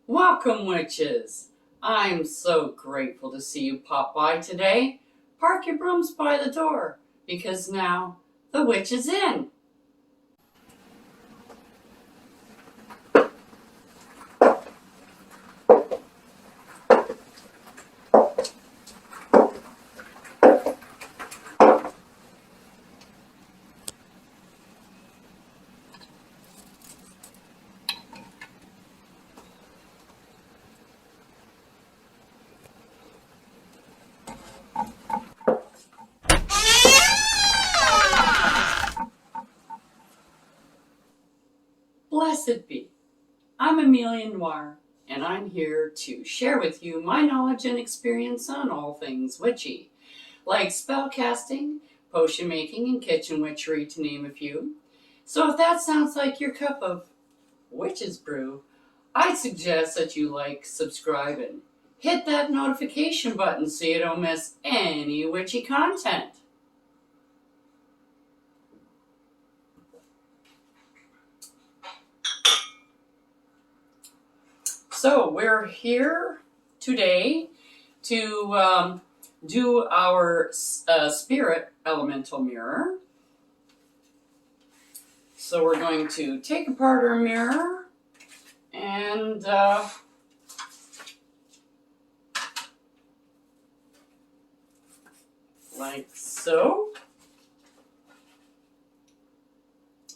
Welcome, witches! I'm so grateful to see you pop by today. Park your brooms by the door, because now the witch is in. Blessed be. I'm Amelia Noir, and I'm here to share with you my knowledge and experience on all things witchy, like spell casting, potion making, and kitchen witchery, to name a few. So if that sounds like your cup of witch's brew, I'd suggest that you like, subscribe, and hit that notification button so you don't miss any witchy content. So we're here today to do our spirit elemental mirror. So we're going to take apart our mirror and like so.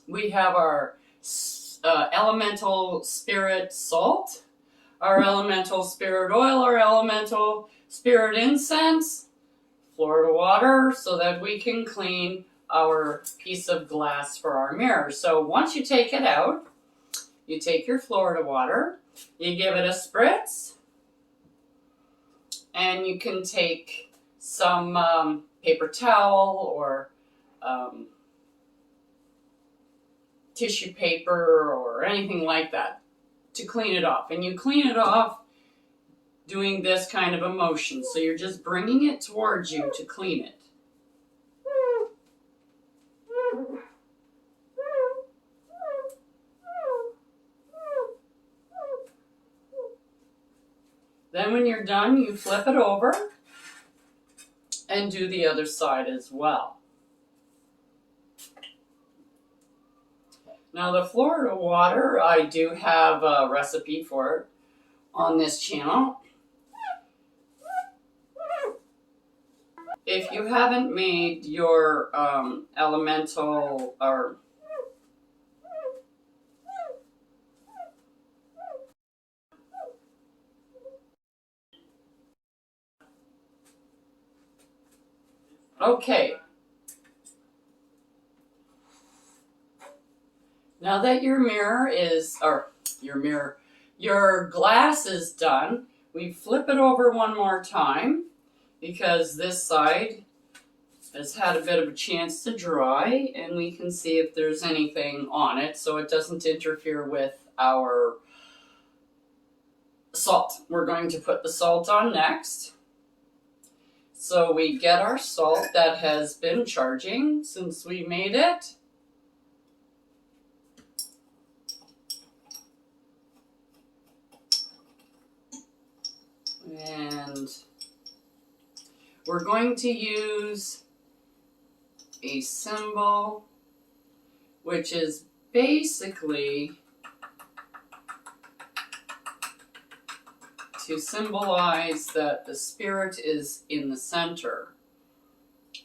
We have our elemental spirit salt, our elemental spirit oil, our elemental spirit incense, Florida water, so that we can clean our piece of glass for our mirror. So once you take it out, you take your Florida water, you give it a spritz, and you can take some paper towel or tissue paper or anything like that to clean it off. And you clean it off doing this kind of a motion. So you're just bringing it towards you to clean it. Then when you're done, you flip it over and do the other side as well. Now the Florida water, I do have a recipe for it on this channel. If you haven't made your elemental or okay. Now that your glass is done, we flip it over one more time because this side has had a bit of a chance to dry, and we can see if there's anything on it so it doesn't interfere with our salt. We're going to put the salt on next. So we get our salt that has been charging since we made it. And we're going to use a symbol, which is basically to symbolize that the spirit is in the center.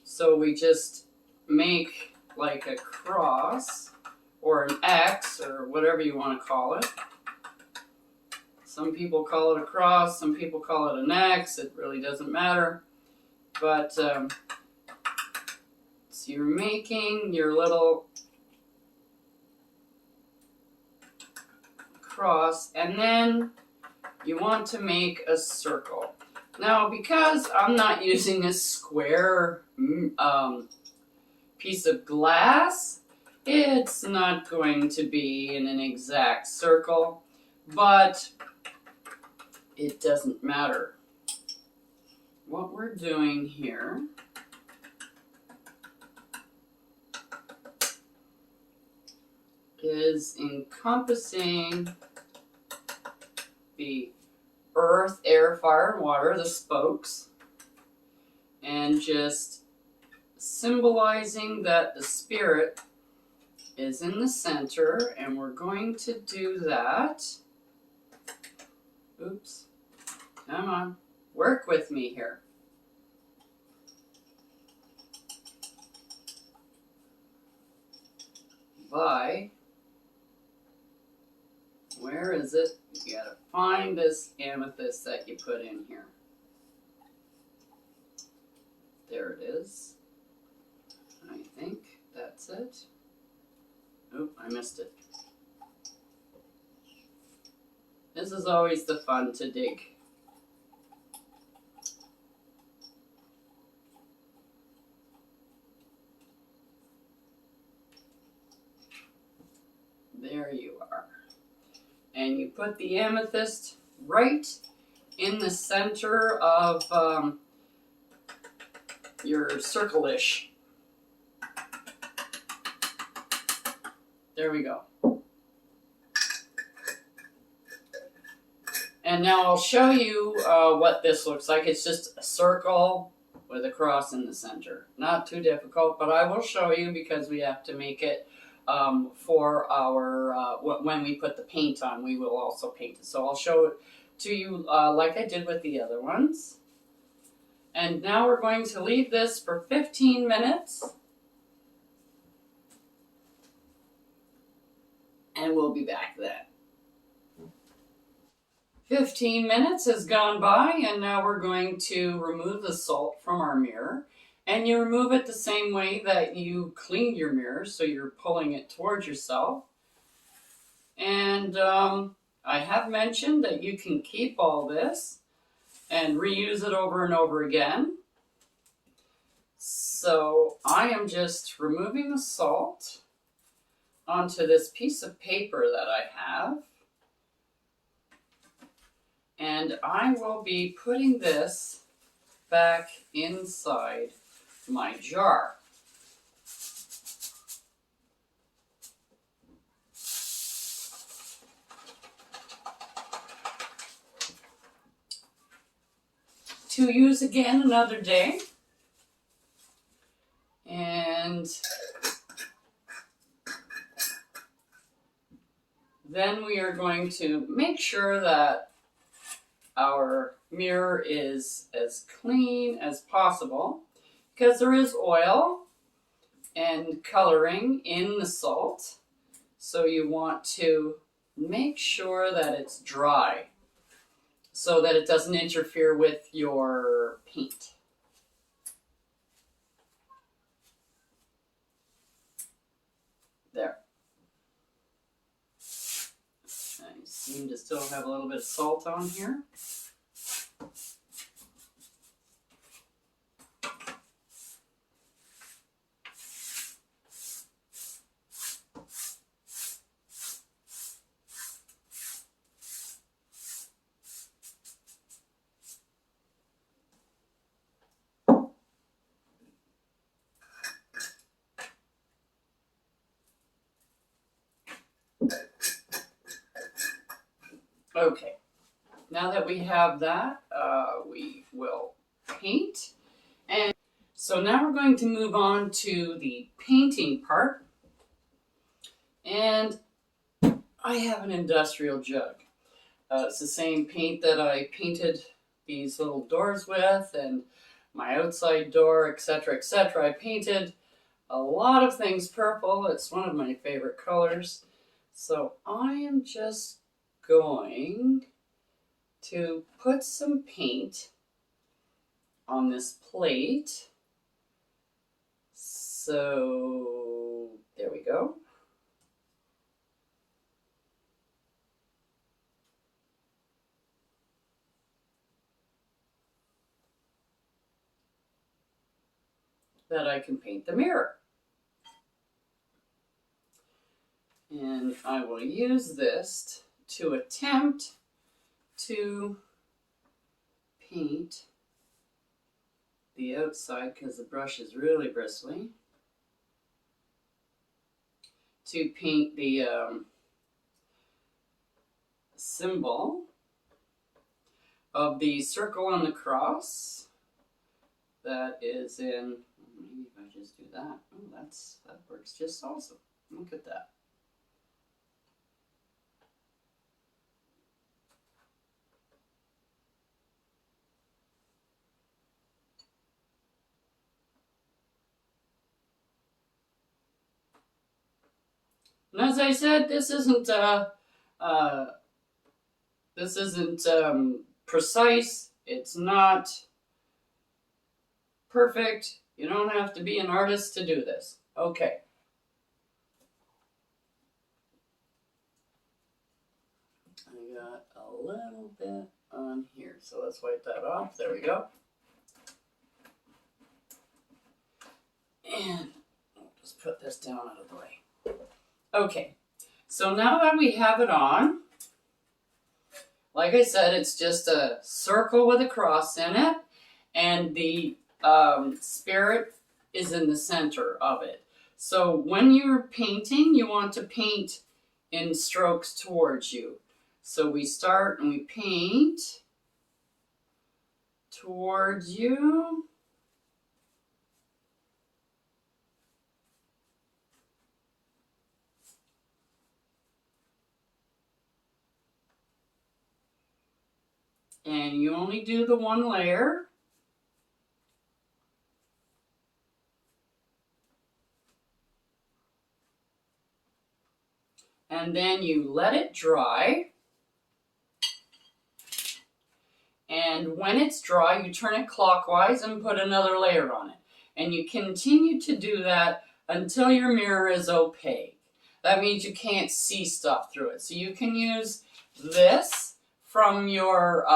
So we just make like a cross or an X or whatever you want to call it. Some people call it a cross, some people call it an X, it really doesn't matter. But so you're making your little cross, and then you want to make a circle. Now, because I'm not using a square piece of glass, it's not going to be in an exact circle, but it doesn't matter. What we're doing here is encompassing the earth, air, fire, and water, the spokes, and just symbolizing that the spirit is in the center, and we're going to do that. Oops. Come on. Work with me here. By, where is it? You gotta find this amethyst that you put in here. There it is. I think that's it. Oop, I missed it. This is always the fun to dig. There you are. And you put the amethyst right in the center of your circle-ish. There we go. And now I'll show you what this looks like. It's just a circle with a cross in the center. Not too difficult, but I will show you because we have to make it for our, when we put the paint on, we will also paint it. So I'll show it to you like I did with the other ones. And now we're going to leave this for 15 minutes. And we'll be back then. 15 minutes has gone by, and now we're going to remove the salt from our mirror. And you remove it the same way that you cleaned your mirror, so you're pulling it towards yourself. And I have mentioned that you can keep all this and reuse it over and over again. So I am just removing the salt onto this piece of paper that I have. And I will be putting this back inside my jar. To use again another day. And then we are going to make sure that our mirror is as clean as possible because there is oil and coloring in the salt. So you want to make sure that it's dry so that it doesn't interfere with your paint. There. I seem to still have a little bit of salt on here. Okay, now that we have that, we will paint. And so now we're going to move on to the painting part. And I have an industrial jug. It's the same paint that I painted these little doors with and my outside door, etc., etc. I painted a lot of things purple. It's one of my favorite colors. So I am just going to put some paint on this plate. So there we go. That I can paint the mirror. And I will use this to attempt to paint the outside because the brush is really bristly. To paint the symbol of the circle and the cross. That is in, maybe if I just do that. Oh, that works just awesome. Look at that. And as I said, this isn't precise. It's not perfect. You don't have to be an artist to do this. Okay. I got a little bit on here, so let's wipe that off. There we go. And I'll just put this down out of the way. Okay, so now that we have it on, like I said, it's just a circle with a cross in it, and the spirit is in the center of it. So when you're painting, you want to paint in strokes towards you. So we start and we paint towards you. And you only do the one layer. And then you let it dry. And when it's dry, you turn it clockwise and put another layer on it. And you continue to do that until your mirror is opaque. That means you can't see stuff through it. So you can use this from your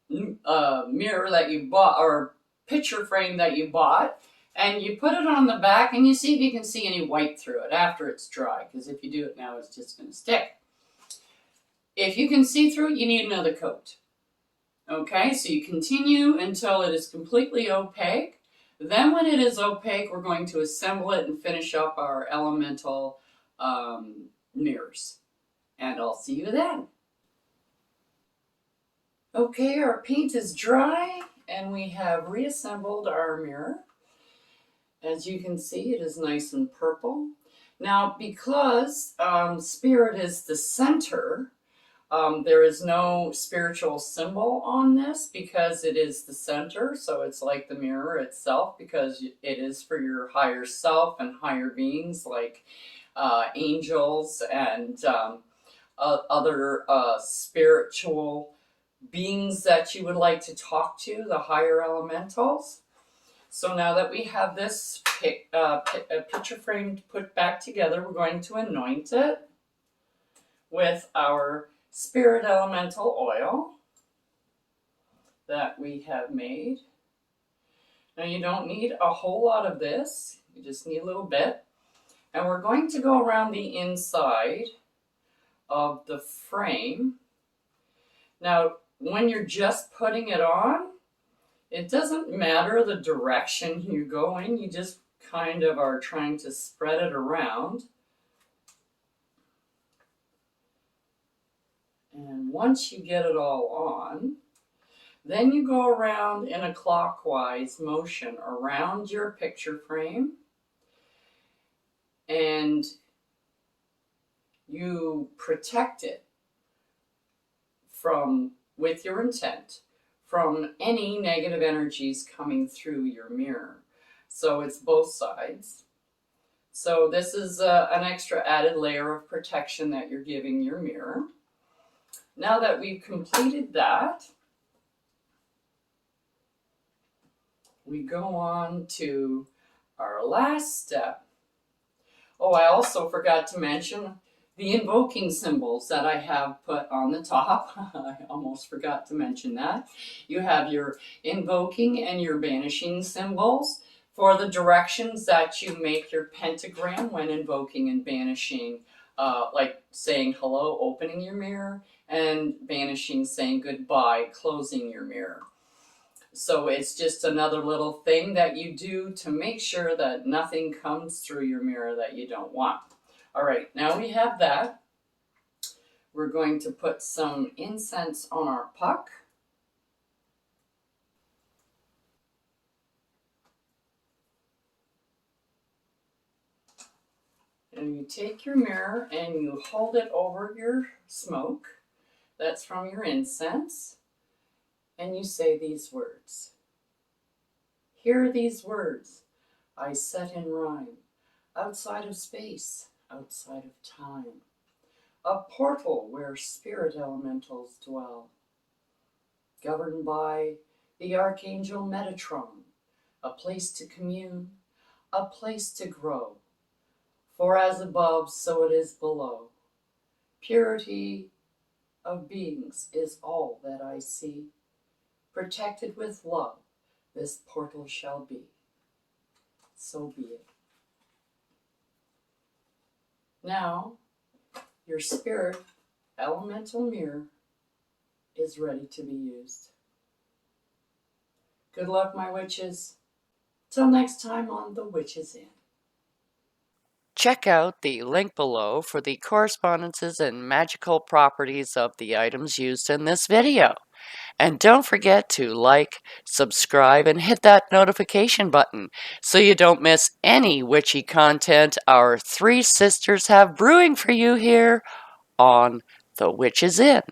mirror that you bought, or picture frame that you bought, and you put it on the back and you see if you can see any white through it after it's dry, because if you do it now, it's just going to stick. If you can see through it, you need another coat. Okay, so you continue until it is completely opaque. Then when it is opaque, we're going to assemble it and finish up our elemental mirrors. And I'll see you then. Okay, our paint is dry and we have reassembled our mirror. As you can see, it is nice and purple. Now, because spirit is the center, there is no spiritual symbol on this because it is the center. So it's like the mirror itself, because it is for your higher self and higher beings like angels and other spiritual beings that you would like to talk to, the higher elementals. So now that we have this picture frame put back together, we're going to anoint it with our spirit elemental oil that we have made. Now you don't need a whole lot of this, you just need a little bit. And we're going to go around the inside of the frame. Now, when you're just putting it on, it doesn't matter the direction you go in, you just kind of are trying to spread it around. And once you get it all on, then you go around in a clockwise motion around your picture frame, and you protect it with your intent from any negative energies coming through your mirror. So it's both sides. So this is an extra added layer of protection that you're giving your mirror. Now that we've completed that, we go on to our last step. Oh, I also forgot to mention the invoking symbols that I have put on the top. I almost forgot to mention that. You have your invoking and your banishing symbols for the directions that you make your pentagram when invoking and banishing, like saying hello, opening your mirror, and banishing, saying goodbye, closing your mirror. So it's just another little thing that you do to make sure that nothing comes through your mirror that you don't want. All right, now we have that. We're going to put some incense on our puck. And you take your mirror and you hold it over your smoke. That's from your incense. And you say these words. Hear these words I set in rhyme, outside of space, outside of time. A portal where spirit elementals dwell, governed by the archangel Metatron, a place to commune, a place to grow. For as above, so it is below. Purity of beings is all that I see. Protected with love, this portal shall be. So be it. Now, your spirit elemental mirror is ready to be used. Good luck, my witches. Till next time on The Witches Inn. Check out the link below for the correspondences and magical properties of the items used in this video. And don't forget to like, subscribe, and hit that notification button so you don't miss any witchy content our three sisters have brewing for you here on The Witches Inn.